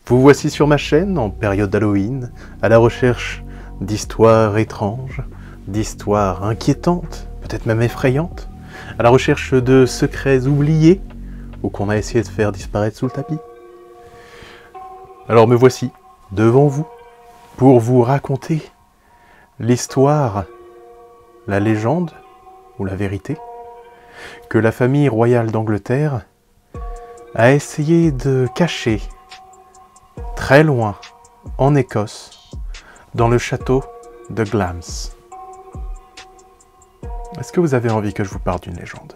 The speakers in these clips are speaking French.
Vous voici sur ma chaîne, en période d'Halloween, à la recherche d'histoires étranges, d'histoires inquiétantes, peut-être même effrayantes, à la recherche de secrets oubliés, ou qu'on a essayé de faire disparaître sous le tapis. Alors me voici, devant vous, pour vous raconter l'histoire, la légende, ou la vérité, que la famille royale d'Angleterre a essayé de cacher très loin, en Écosse, dans le château de Glamis. Est-ce que vous avez envie que je vous parle d'une légende ?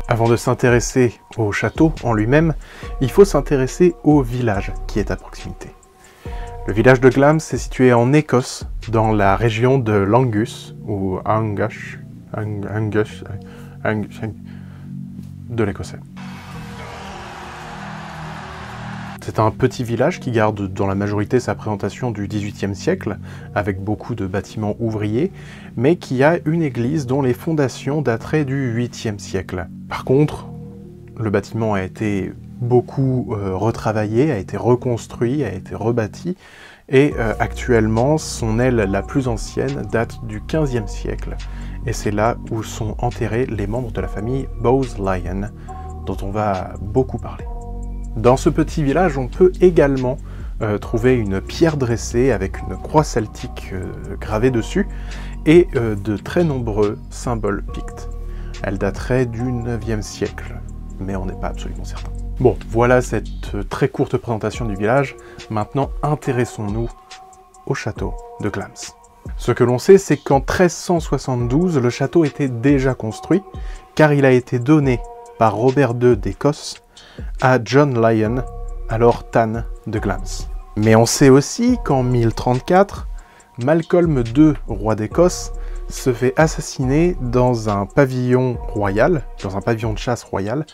Avant de s'intéresser au château en lui-même, il faut s'intéresser au village qui est à proximité. Le village de Glamis est situé en Écosse, dans la région de l'Angus, ou Angus de l'Écossais. C'est un petit village qui garde dans la majorité sa présentation du XVIIIe siècle, avec beaucoup de bâtiments ouvriers, mais qui a une église dont les fondations dateraient du 8e siècle. Par contre, le bâtiment a été beaucoup retravaillé, a été reconstruit, a été rebâti, et actuellement, son aile la plus ancienne date du 15e siècle, et c'est là où sont enterrés les membres de la famille Bowes-Lyon, dont on va beaucoup parler. Dans ce petit village, on peut également trouver une pierre dressée avec une croix celtique gravée dessus et de très nombreux symboles pictes. Elle daterait du 9e siècle, mais on n'est pas absolument certain. Bon, voilà cette très courte présentation du village. Maintenant, intéressons-nous au château de Glamis. Ce que l'on sait, c'est qu'en 1372, le château était déjà construit, car il a été donné par Robert II d'Écosse à John Lyon, alors Tan de Glamis. Mais on sait aussi qu'en 1034, Malcolm II, roi d'Écosse, se fait assassiner dans un pavillon royal, dans un pavillon de chasse royal,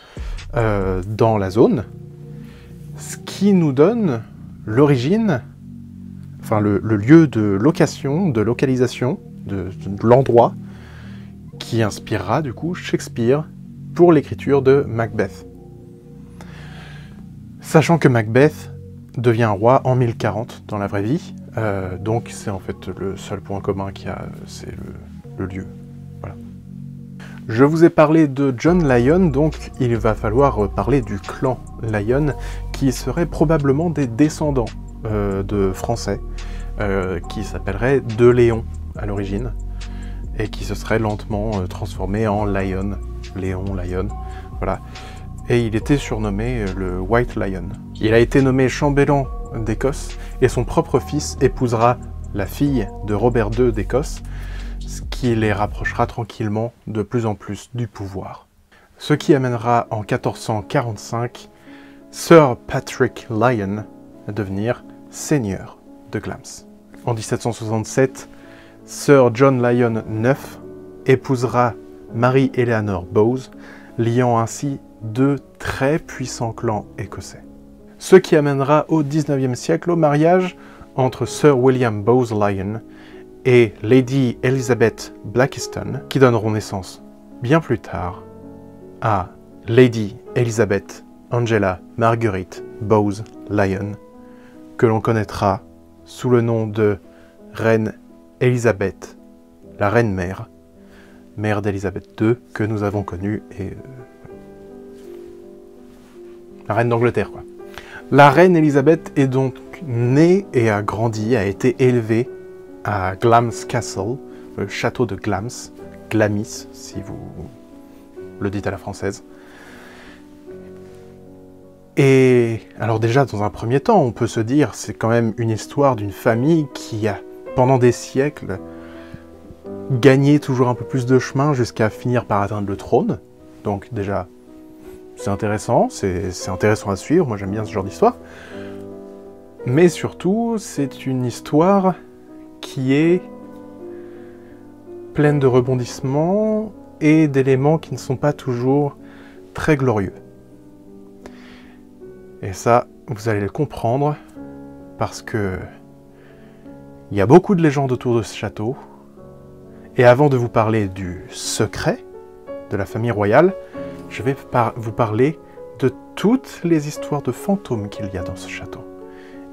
dans la zone, ce qui nous donne l'origine, enfin le lieu de location, de localisation, de l'endroit, qui inspirera du coup Shakespeare pour l'écriture de Macbeth. Sachant que Macbeth devient roi en 1040 dans la vraie vie, donc c'est en fait le seul point commun qu'il y a, c'est le lieu. Voilà. Je vous ai parlé de John Lyon, donc il va falloir parler du clan Lyon, qui serait probablement des descendants de Français, qui s'appelleraient de Léon à l'origine, et qui se seraient lentement transformés en Lyon, Léon, Lyon, voilà. Et il était surnommé le White Lion. Il a été nommé chambellan d'Écosse, et son propre fils épousera la fille de Robert II d'Écosse, ce qui les rapprochera tranquillement de plus en plus du pouvoir. Ce qui amènera en 1445 Sir Patrick Lyon à devenir seigneur de Glamis. En 1767, Sir John Lyon IX épousera Marie-Éléanore Bowes, liant ainsi deux très puissants clans écossais. Ce qui amènera au XIXe siècle au mariage entre Sir William Bowes-Lyon et Lady Elizabeth Blackiston, qui donneront naissance bien plus tard à Lady Elizabeth Angela Marguerite Bowes-Lyon, que l'on connaîtra sous le nom de Reine Élisabeth, la reine-mère, mère d'Élisabeth II, que nous avons connue, et la reine d'Angleterre, quoi. La reine Élisabeth est donc née et a grandi, a été élevée à Glamis Castle, le château de Glamis, Glamis si vous le dites à la française. Et alors déjà, dans un premier temps, on peut se dire, c'est quand même une histoire d'une famille qui a, pendant des siècles, gagner toujours un peu plus de chemin jusqu'à finir par atteindre le trône. Donc déjà, c'est intéressant à suivre, moi j'aime bien ce genre d'histoire. Mais surtout, c'est une histoire qui est pleine de rebondissements et d'éléments qui ne sont pas toujours très glorieux. Et ça, vous allez le comprendre, parce que il y a beaucoup de légendes autour de ce château. Et avant de vous parler du secret de la famille royale, je vais vous parler de toutes les histoires de fantômes qu'il y a dans ce château.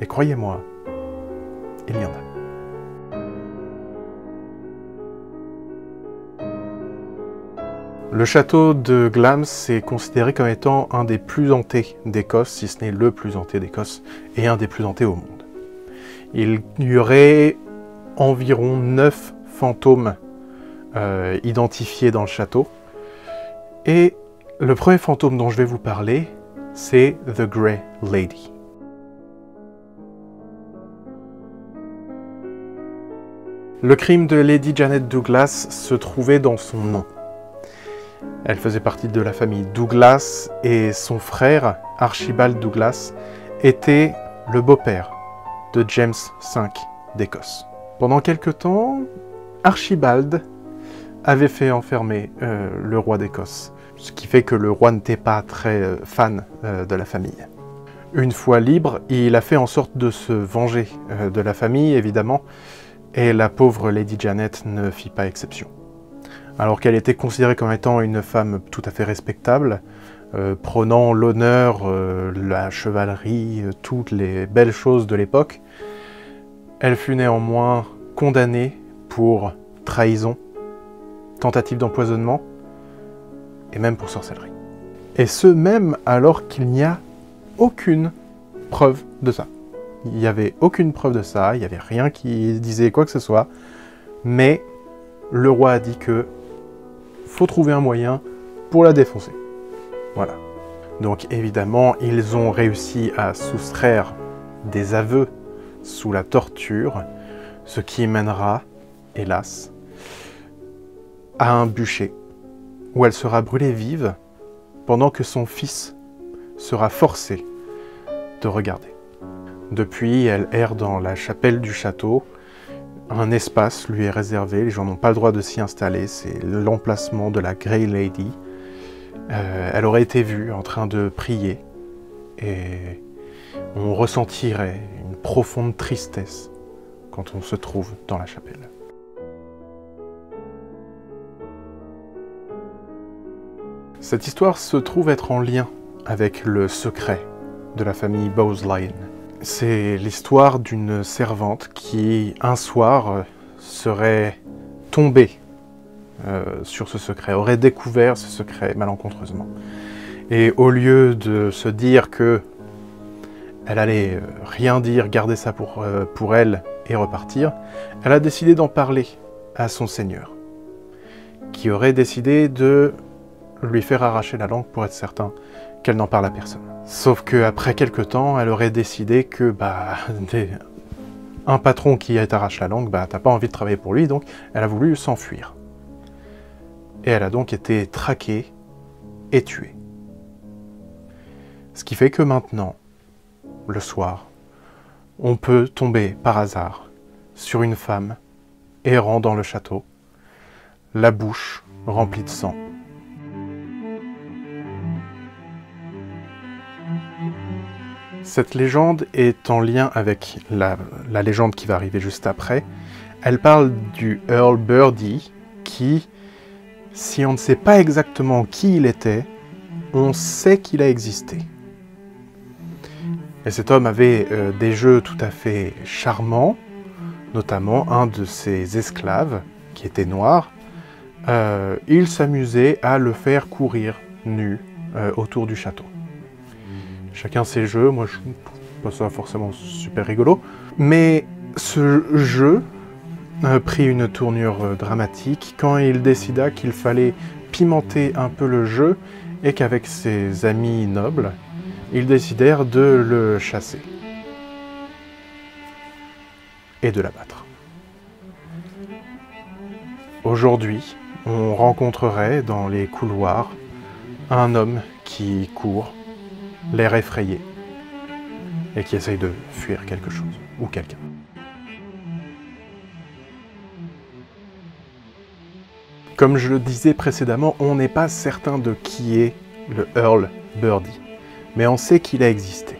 Et croyez-moi, il y en a. Le château de Glamis est considéré comme étant un des plus hantés d'Écosse, si ce n'est le plus hanté d'Écosse, et un des plus hantés au monde. Il y aurait environ 9 fantômes identifiés dans le château. Et le premier fantôme dont je vais vous parler, c'est The Grey Lady. Le crime de Lady Janet Douglas se trouvait dans son nom. Elle faisait partie de la famille Douglas et son frère, Archibald Douglas, était le beau-père de James V d'Écosse. Pendant quelque temps, Archibald avait fait enfermer le roi d'Écosse, ce qui fait que le roi n'était pas très fan de la famille. Une fois libre, il a fait en sorte de se venger de la famille, évidemment, et la pauvre Lady Janet ne fit pas exception. Alors qu'elle était considérée comme étant une femme tout à fait respectable, prônant l'honneur, la chevalerie, toutes les belles choses de l'époque, elle fut néanmoins condamnée pour trahison, tentative d'empoisonnement, et même pour sorcellerie. Et ce même alors qu'il n'y a aucune preuve de ça. Il n'y avait aucune preuve de ça, il n'y avait rien qui disait quoi que ce soit, mais le roi a dit que faut trouver un moyen pour la défoncer. Voilà. Donc évidemment, ils ont réussi à soustraire des aveux sous la torture, ce qui mènera, hélas, à un bûcher, où elle sera brûlée vive, pendant que son fils sera forcé de regarder. Depuis, elle erre dans la chapelle du château. Un espace lui est réservé, les gens n'ont pas le droit de s'y installer, c'est l'emplacement de la Grey Lady. Elle aurait été vue en train de prier, et on ressentirait une profonde tristesse quand on se trouve dans la chapelle. Cette histoire se trouve être en lien avec le secret de la famille Bowes-Lyon. C'est l'histoire d'une servante qui, un soir, serait tombée sur ce secret, aurait découvert ce secret malencontreusement. Et au lieu de se dire que elle allait rien dire, garder ça pour elle et repartir, elle a décidé d'en parler à son seigneur, qui aurait décidé de lui faire arracher la langue pour être certain qu'elle n'en parle à personne. Sauf qu'après quelque temps, elle aurait décidé que un patron qui t'arrache la langue, t'as pas envie de travailler pour lui, donc elle a voulu s'enfuir. Et elle a donc été traquée et tuée. Ce qui fait que maintenant, le soir, on peut tomber par hasard sur une femme errant dans le château, la bouche remplie de sang. Cette légende est en lien avec la légende qui va arriver juste après. Elle parle du Earl Birdie qui, si on ne sait pas exactement qui il était, on sait qu'il a existé. Et cet homme avait des jeux tout à fait charmants, notamment un de ses esclaves, qui était noir. Il s'amusait à le faire courir nu autour du château. Chacun ses jeux, moi je trouve pas ça forcément super rigolo. Mais ce jeu prit une tournure dramatique quand il décida qu'il fallait pimenter un peu le jeu et qu'avec ses amis nobles, ils décidèrent de le chasser et de l'abattre. Aujourd'hui, on rencontrerait dans les couloirs un homme qui court, l'air effrayé, et qui essaye de fuir quelque chose, ou quelqu'un. Comme je le disais précédemment, on n'est pas certain de qui est le Earl Birdie, mais on sait qu'il a existé.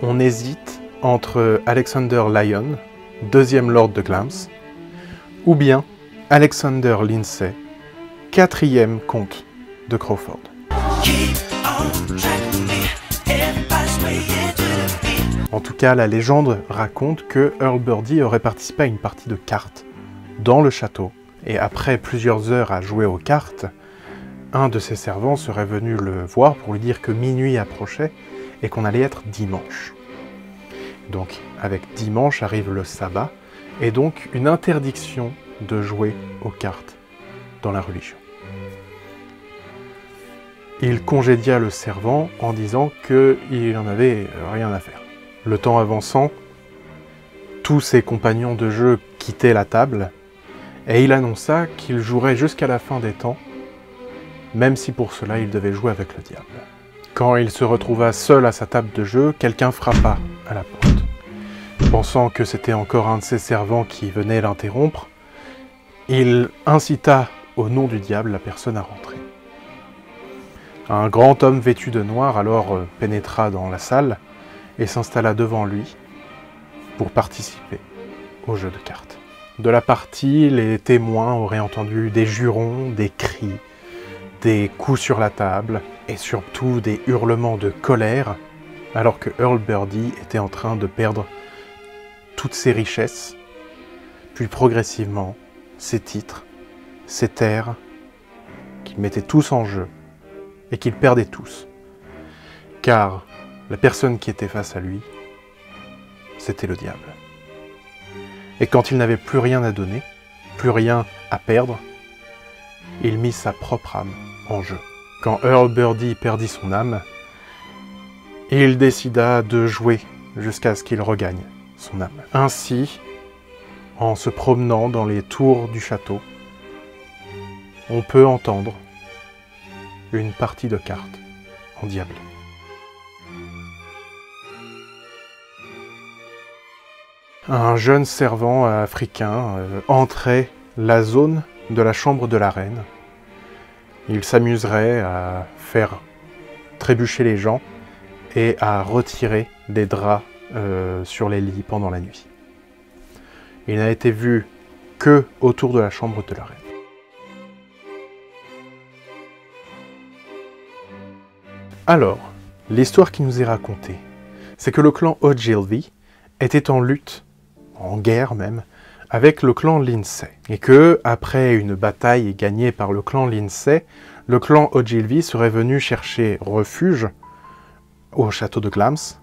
On hésite entre Alexander Lyon, deuxième Lord de Glamis, ou bien Alexander Lindsay, quatrième comte de Crawford. En tout cas, la légende raconte que Earl Birdie aurait participé à une partie de cartes dans le château, et après plusieurs heures à jouer aux cartes, un de ses servants serait venu le voir pour lui dire que minuit approchait et qu'on allait être dimanche. Donc, avec dimanche arrive le sabbat, et donc une interdiction de jouer aux cartes dans la religion. Il congédia le servant en disant qu'il n'en avait rien à faire. Le temps avançant, tous ses compagnons de jeu quittaient la table, et il annonça qu'il jouerait jusqu'à la fin des temps, même si pour cela il devait jouer avec le diable. Quand il se retrouva seul à sa table de jeu, quelqu'un frappa à la porte. Pensant que c'était encore un de ses servants qui venait l'interrompre, il incita au nom du diable la personne à rentrer. Un grand homme vêtu de noir alors pénétra dans la salle et s'installa devant lui pour participer au jeu de cartes. De la partie, les témoins auraient entendu des jurons, des cris, des coups sur la table et surtout des hurlements de colère, alors que Earl Birdie était en train de perdre toutes ses richesses, puis progressivement ses titres, ses terres, qu'il mettait tous en jeu et qu'il perdait tous. Car la personne qui était face à lui, c'était le diable. Et quand il n'avait plus rien à donner, plus rien à perdre, il mit sa propre âme en jeu. Quand Earl Birdie perdit son âme, il décida de jouer jusqu'à ce qu'il regagne son âme. Ainsi, en se promenant dans les tours du château, on peut entendre une partie de cartes endiablée. Un jeune servant africain entrait la zone de la chambre de la reine. Il s'amuserait à faire trébucher les gens et à retirer des draps sur les lits pendant la nuit. Il n'a été vu que autour de la chambre de la reine. Alors, l'histoire qui nous est racontée, c'est que le clan Ogilvy était en lutte, en guerre même, avec le clan Lindsay. Et que, après une bataille gagnée par le clan Lindsay, le clan Ogilvy serait venu chercher refuge au château de Glamis.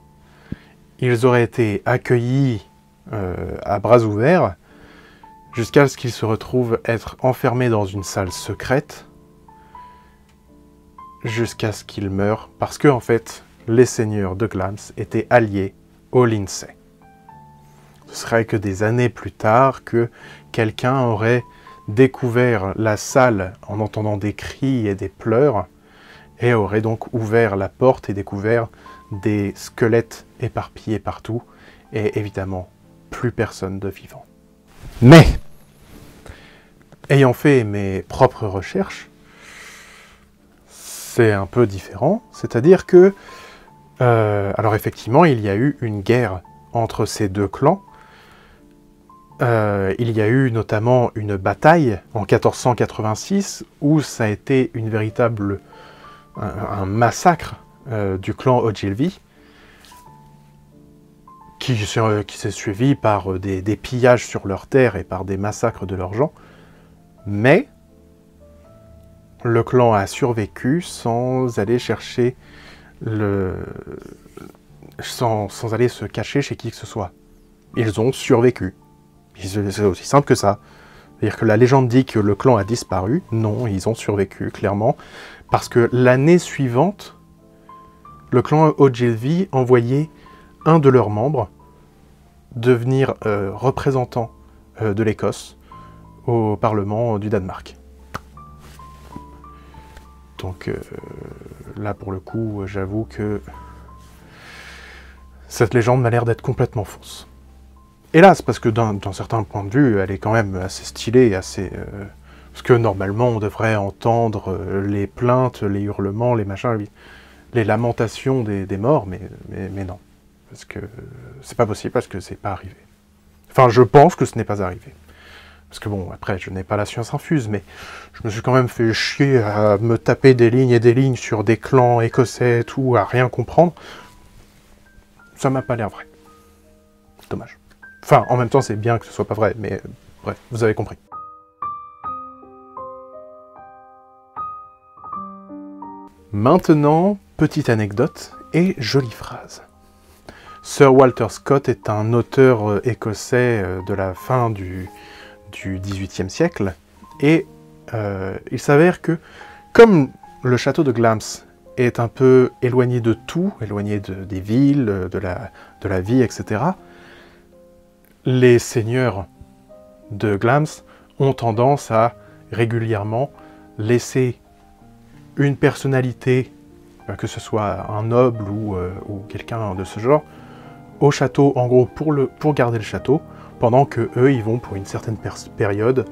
Ils auraient été accueillis à bras ouverts, jusqu'à ce qu'ils se retrouvent être enfermés dans une salle secrète, jusqu'à ce qu'ils meurent, parce que, en fait, les seigneurs de Glamis étaient alliés aux Lindsay. Ce serait que des années plus tard que quelqu'un aurait découvert la salle en entendant des cris et des pleurs, et aurait donc ouvert la porte et découvert des squelettes éparpillés partout, et évidemment, plus personne de vivant. Mais, ayant fait mes propres recherches, c'est un peu différent, c'est-à-dire que, alors effectivement, il y a eu une guerre entre ces deux clans. Il y a eu notamment une bataille en 1486 où ça a été une véritable un massacre du clan Ogilvy qui s'est suivi par des pillages sur leurs terres et par des massacres de leurs gens. Mais le clan a survécu sans aller chercher sans aller se cacher chez qui que ce soit. Ils ont survécu. C'est aussi simple que ça. C'est-à-dire que la légende dit que le clan a disparu. Non, ils ont survécu, clairement. Parce que l'année suivante, le clan Ogilvy envoyait un de leurs membres devenir représentant de l'Écosse au Parlement du Danemark. Donc là, pour le coup, j'avoue que cette légende m'a l'air d'être complètement fausse. Hélas, parce que d'un certain point de vue, elle est quand même assez stylée, assez... parce que normalement, on devrait entendre les plaintes, les hurlements, les machins, les lamentations des morts, mais non. Parce que c'est pas possible, parce que c'est pas arrivé. Enfin, je pense que ce n'est pas arrivé. Parce que bon, après, je n'ai pas la science infuse, mais je me suis quand même fait chier à me taper des lignes et des lignes sur des clans écossais et tout, à rien comprendre. Ça m'a pas l'air vrai. Dommage. Enfin, en même temps, c'est bien que ce soit pas vrai, mais bref, vous avez compris. Maintenant, petite anecdote et jolie phrase. Sir Walter Scott est un auteur écossais de la fin du XVIIIe siècle, et il s'avère que, comme le château de Glamis est un peu éloigné de tout, éloigné des villes, de la vie, etc., les seigneurs de Glamis ont tendance à régulièrement laisser une personnalité, que ce soit un noble ou quelqu'un de ce genre, au château, en gros, pour garder le château, pendant que eux, ils vont pour une certaine période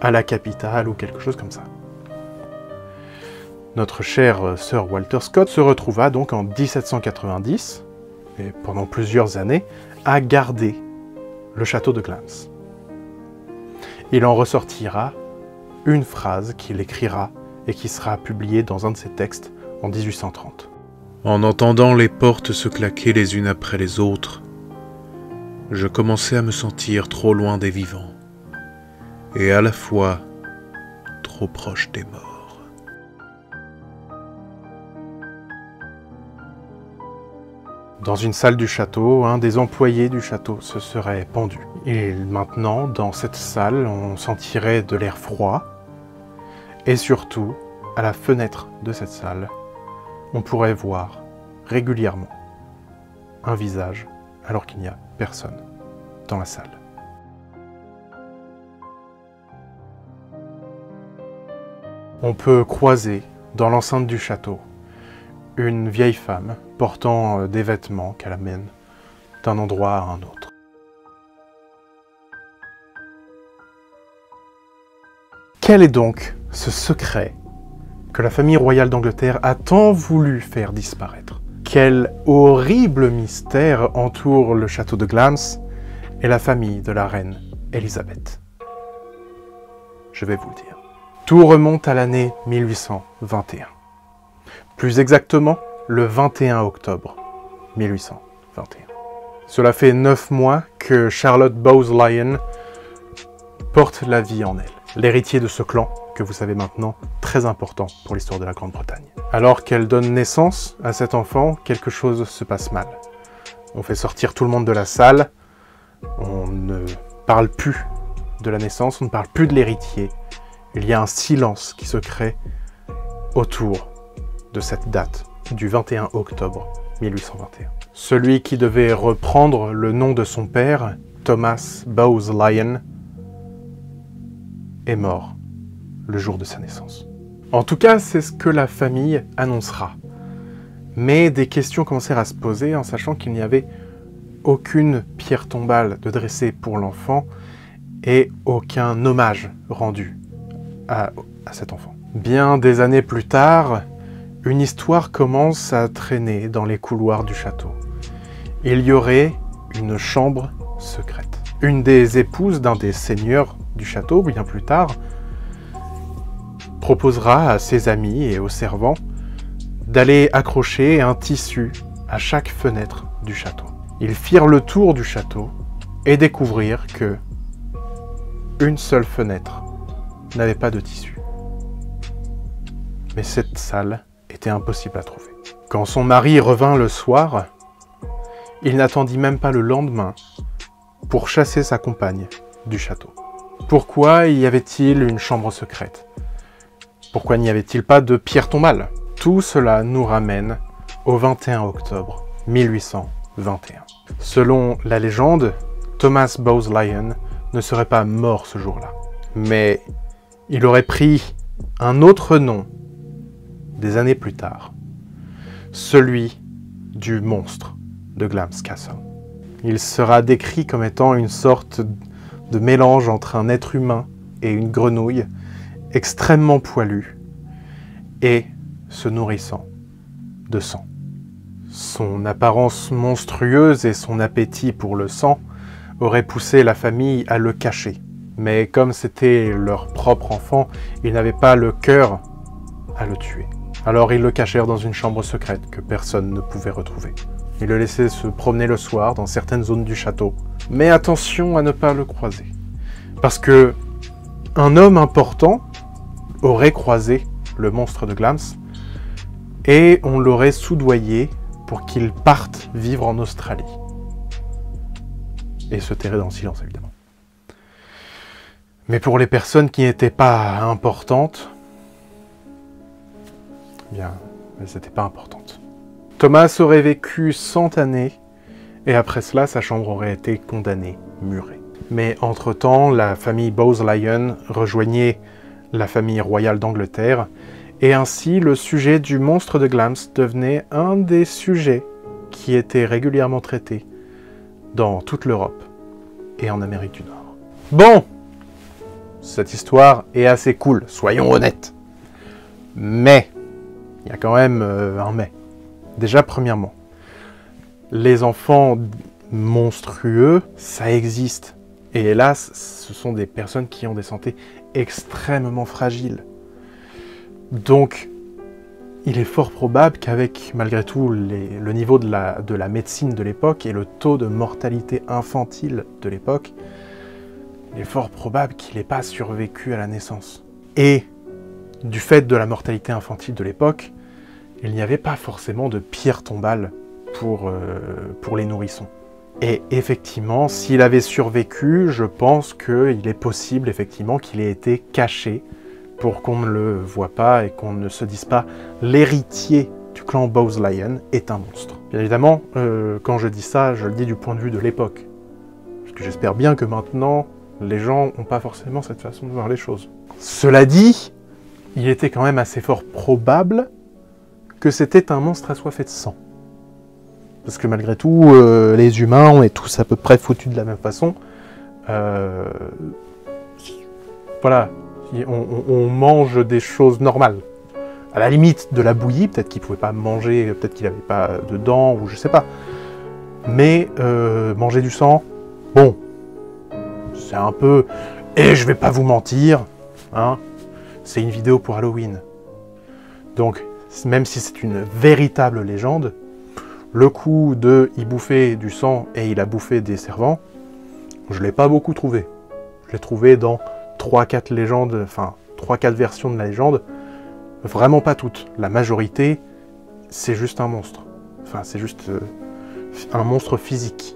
à la capitale ou quelque chose comme ça. Notre cher Sir Walter Scott se retrouva donc en 1790, et pendant plusieurs années, à garder le château de Glamis. Il en ressortira une phrase qu'il écrira et qui sera publiée dans un de ses textes en 1830. En entendant les portes se claquer les unes après les autres, je commençais à me sentir trop loin des vivants, et à la fois trop proche des morts. Dans une salle du château, un des employés du château se serait pendu. Et maintenant, dans cette salle, on sentirait de l'air froid, et surtout, à la fenêtre de cette salle, on pourrait voir régulièrement un visage alors qu'il n'y a personne dans la salle. On peut croiser dans l'enceinte du château une vieille femme portant des vêtements qu'elle amène d'un endroit à un autre. Quel est donc ce secret que la famille royale d'Angleterre a tant voulu faire disparaître? Quel horrible mystère entoure le château de Glamis et la famille de la reine Elisabeth? Je vais vous le dire. Tout remonte à l'année 1821. Plus exactement, le 21 octobre 1821. Cela fait 9 mois que Charlotte Bowes-Lyon porte la vie en elle. L'héritier de ce clan, que vous savez maintenant, très important pour l'histoire de la Grande-Bretagne. Alors qu'elle donne naissance à cet enfant, quelque chose se passe mal. On fait sortir tout le monde de la salle, on ne parle plus de la naissance, on ne parle plus de l'héritier. Il y a un silence qui se crée autour de cette date du 21 octobre 1821. Celui qui devait reprendre le nom de son père, Thomas Bowes-Lyon, est mort le jour de sa naissance. En tout cas, c'est ce que la famille annoncera. Mais des questions commencèrent à se poser en sachant qu'il n'y avait aucune pierre tombale de dressée pour l'enfant et aucun hommage rendu à cet enfant. Bien des années plus tard, une histoire commence à traîner dans les couloirs du château. Il y aurait une chambre secrète. Une des épouses d'un des seigneurs du château, bien plus tard, proposera à ses amis et aux servants d'aller accrocher un tissu à chaque fenêtre du château. Ils firent le tour du château et découvrirent que une seule fenêtre n'avait pas de tissu. Mais cette salle était impossible à trouver. Quand son mari revint le soir, il n'attendit même pas le lendemain pour chasser sa compagne du château. Pourquoi y avait-il une chambre secrète? Pourquoi n'y avait-il pas de pierre tombale? Tout cela nous ramène au 21 octobre 1821. Selon la légende, Thomas Bowes-Lyon ne serait pas mort ce jour-là, Mais il aurait pris un autre nom des années plus tard, celui du monstre de Glamis Castle. Il sera décrit comme étant une sorte de mélange entre un être humain et une grenouille, extrêmement poilu et se nourrissant de sang. Son apparence monstrueuse et son appétit pour le sang auraient poussé la famille à le cacher. Mais comme c'était leur propre enfant, ils n'avaient pas le cœur à le tuer. Alors ils le cachèrent dans une chambre secrète que personne ne pouvait retrouver. Ils le laissaient se promener le soir dans certaines zones du château. Mais attention à ne pas le croiser. Parce que un homme important aurait croisé le monstre de Glamis et on l'aurait soudoyé pour qu'il parte vivre en Australie. Et se terrer dans le silence, évidemment. Mais pour les personnes qui n'étaient pas importantes, eh bien, elles n'étaient pas importantes. Thomas aurait vécu 100 années, et après cela, sa chambre aurait été condamnée, murée. Mais entre-temps, la famille Bowes-Lyon rejoignait la famille royale d'Angleterre, et ainsi le sujet du monstre de Glamis devenait un des sujets qui étaient régulièrement traités dans toute l'Europe et en Amérique du Nord. Bon, cette histoire est assez cool, soyons honnêtes. Mais, il y a quand même un mais. Déjà, premièrement, les enfants monstrueux, ça existe. Et hélas, ce sont des personnes qui ont des santé extrêmement fragiles. Donc, il est fort probable qu'avec, malgré tout, le niveau de la médecine de l'époque et le taux de mortalité infantile de l'époque, il est fort probable qu'il n'ait pas survécu à la naissance. Et, du fait de la mortalité infantile de l'époque, il n'y avait pas forcément de pierre tombale pour les nourrissons. Et effectivement, s'il avait survécu, je pense qu'il est possible effectivement qu'il ait été caché pour qu'on ne le voit pas et qu'on ne se dise pas l'héritier du clan Bowes-Lyon est un monstre. Bien évidemment, quand je dis ça, je le dis du point de vue de l'époque. Parce que j'espère bien que maintenant, les gens n'ont pas forcément cette façon de voir les choses. Cela dit, il était quand même assez fort probable que c'était un monstre assoiffé de sang. Parce que malgré tout, les humains, on est tous à peu près foutus de la même façon. Voilà, on mange des choses normales. À la limite de la bouillie, peut-être qu'il ne pouvait pas manger, peut-être qu'il n'avait pas de dents, ou je sais pas. Mais manger du sang, bon, c'est un peu... Et je vais pas vous mentir, hein, c'est une vidéo pour Halloween. Donc, même si c'est une véritable légende, le coup de « il bouffait du sang et il a bouffé des servants », je ne l'ai pas beaucoup trouvé. Je l'ai trouvé dans 3-4 légendes, enfin 3-4 versions de la légende, vraiment pas toutes. La majorité, c'est juste un monstre. Enfin, c'est juste un monstre physique.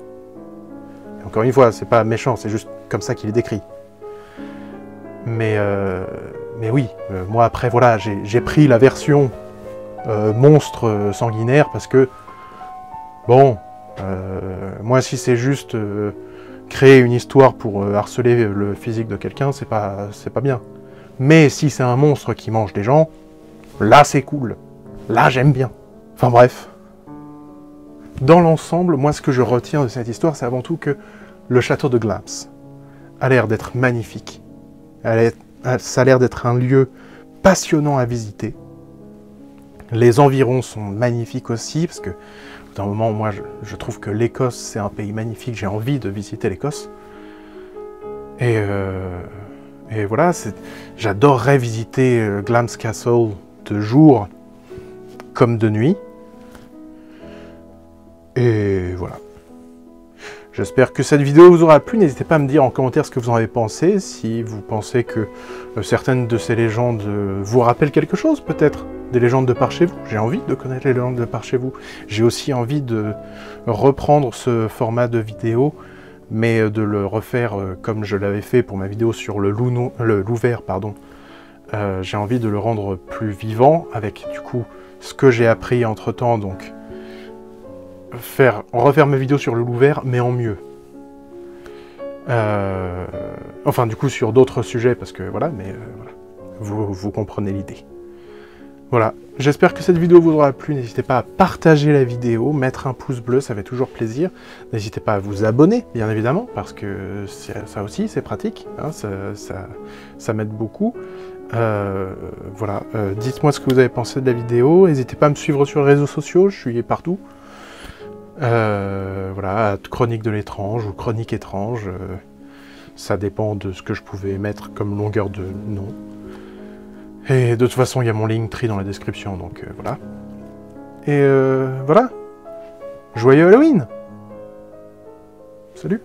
Et encore une fois, c'est pas méchant, c'est juste comme ça qu'il est décrit. Mais oui, moi après, voilà, j'ai pris la version monstre sanguinaire parce que, bon, moi si c'est juste créer une histoire pour harceler le physique de quelqu'un, c'est pas bien. Mais si c'est un monstre qui mange des gens, là c'est cool. Là j'aime bien. Enfin bref. Dans l'ensemble, moi ce que je retiens de cette histoire, c'est avant tout que le château de Glamis a l'air d'être magnifique. Ça a l'air d'être un lieu passionnant à visiter. Les environs sont magnifiques aussi, parce que d'un moment, moi, je trouve que l'Écosse, c'est un pays magnifique. J'ai envie de visiter l'Écosse. Et voilà, j'adorerais visiter Glamis Castle de jour comme de nuit. Et voilà. J'espère que cette vidéo vous aura plu. N'hésitez pas à me dire en commentaire ce que vous en avez pensé. Si vous pensez que certaines de ces légendes vous rappellent quelque chose, peut-être. Des légendes de par chez vous. J'ai envie de connaître les légendes de par chez vous. J'ai aussi envie de reprendre ce format de vidéo, mais de le refaire comme je l'avais fait pour ma vidéo sur le loup vert, pardon. J'ai envie de le rendre plus vivant, avec du coup ce que j'ai appris entre-temps, donc refaire ma vidéo sur le loup vert, mais en mieux. Enfin, du coup, sur d'autres sujets, parce que voilà, mais voilà, vous comprenez l'idée. Voilà, j'espère que cette vidéo vous aura plu. N'hésitez pas à partager la vidéo, mettre un pouce bleu, ça fait toujours plaisir. N'hésitez pas à vous abonner, bien évidemment, parce que ça aussi, c'est pratique, hein, ça m'aide beaucoup. Voilà, dites-moi ce que vous avez pensé de la vidéo. N'hésitez pas à me suivre sur les réseaux sociaux, je suis partout. Voilà, Chronique de l'étrange ou Chronique étrange, ça dépend de ce que je pouvais mettre comme longueur de nom. Et de toute façon, il y a mon Linktree dans la description, donc voilà. Et voilà. Joyeux Halloween! Salut!